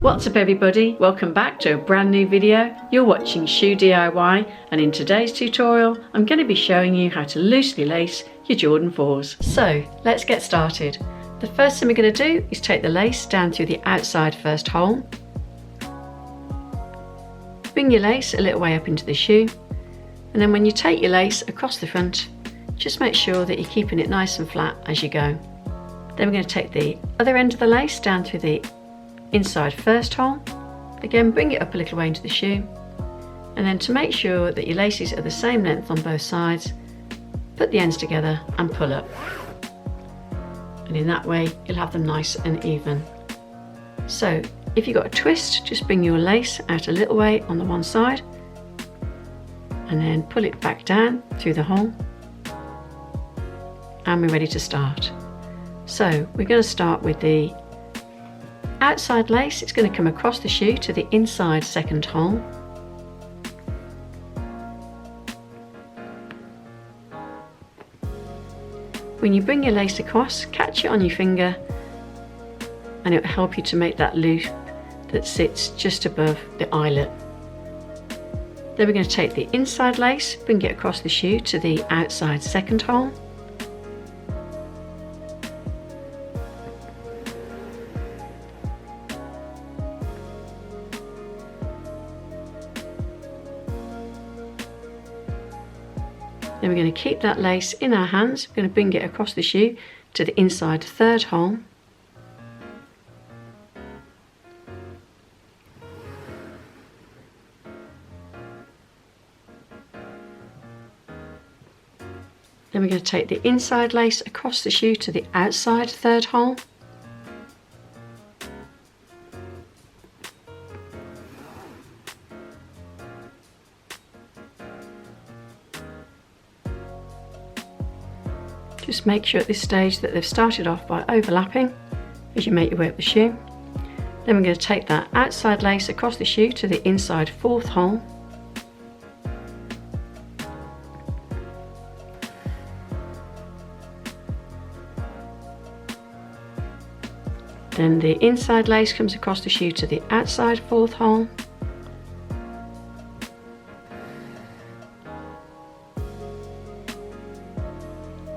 What's up everybody, welcome back to a brand new video. You're watching Shoe DIY, and in today's tutorial I'm going to be showing you how to loosely lace your Jordan 4's. So let's get started. The first thing we're going to do is take the lace down through the outside first hole. Bring your lace a little way up into the shoe, and then when you take your lace across the front, just make sure that you're keeping it nice and flat as you go. Then we're going to take the other end of the lace down through the inside first hole. Again, bring it up a little way into the shoe, and then to make sure that your laces are the same length on both sides, put the ends together and pull up, and in that way you'll have them nice and even. So if you've got a twist, just bring your lace out a little way on the one side and then pull it back down through the hole, and we're ready to start. So we're going to start with the outside lace. It's going to come across the shoe to the inside second hole. When you bring your lace across, catch it on your finger and it will help you to make that loop that sits just above the eyelet. Then we're going to take the inside lace, bring it across the shoe to the outside second hole. Then we're going to keep that lace in our hands. We're going to bring it across the shoe to the inside third hole. Then we're going to take the inside lace across the shoe to the outside third hole. Just make sure at this stage that they've started off by overlapping as you make your way up the shoe. Then we're going to take that outside lace across the shoe to the inside fourth hole. Then the inside lace comes across the shoe to the outside fourth hole.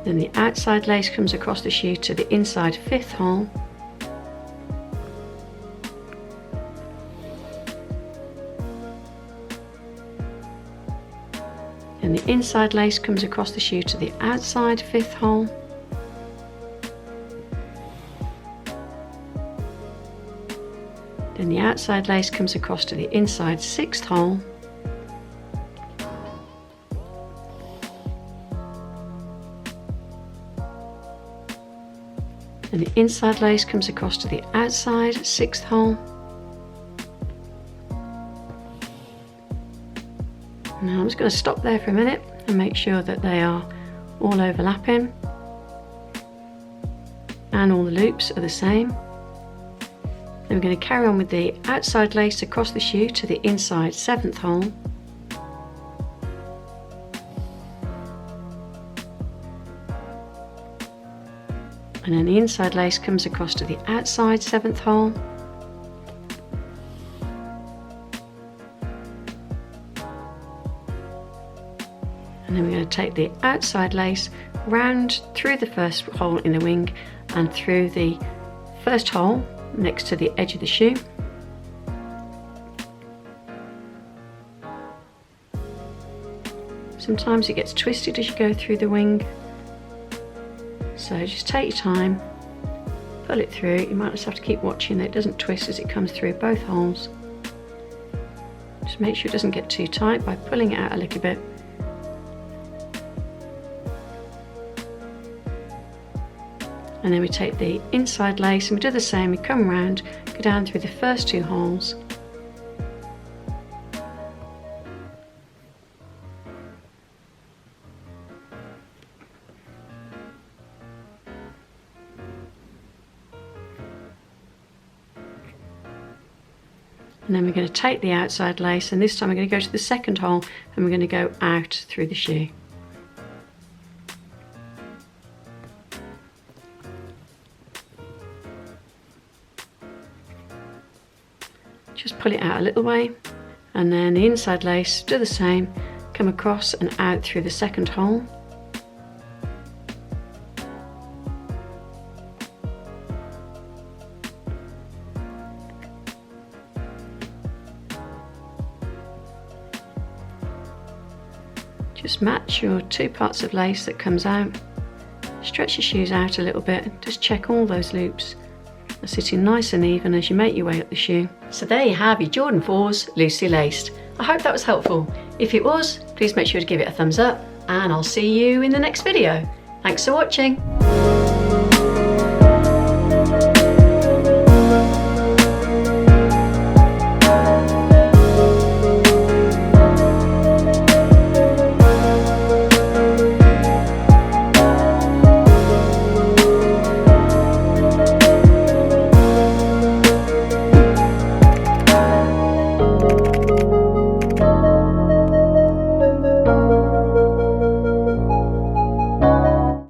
Then the outside lace comes across the shoe to the inside fifth hole. Then the inside lace comes across the shoe to the outside fifth hole. Then the outside lace comes across to the inside sixth hole. And the inside lace comes across to the outside sixth hole. Now I'm just going to stop there for a minute and make sure that they are all overlapping and all the loops are the same. Then we're going to carry on with the outside lace across the shoe to the inside seventh hole. And then the inside lace comes across to the outside seventh hole. And then we're going to take the outside lace round through the first hole in the wing and through the first hole next to the edge of the shoe. Sometimes it gets twisted as you go through the wing. So just take your time, pull it through. You might just have to keep watching that it doesn't twist as it comes through both holes. Just make sure it doesn't get too tight by pulling it out a little bit. And then we take the inside lace and we do the same. We come around, go down through the first two holes. And then we're going to take the outside lace, and this time we're going to go to the second hole and we're going to go out through the shoe. just pull it out a little way, and then the inside lace, do the same, come across and out through the second hole. Just match your two parts of lace that comes out. Stretch your shoes out a little bit, just check all those loops are sitting nice and even as you make your way up the shoe. So there you have your Jordan 4's loosely laced. I hope that was helpful. If it was, please make sure to give it a thumbs up, and I'll see you in the next video. Thanks for watching.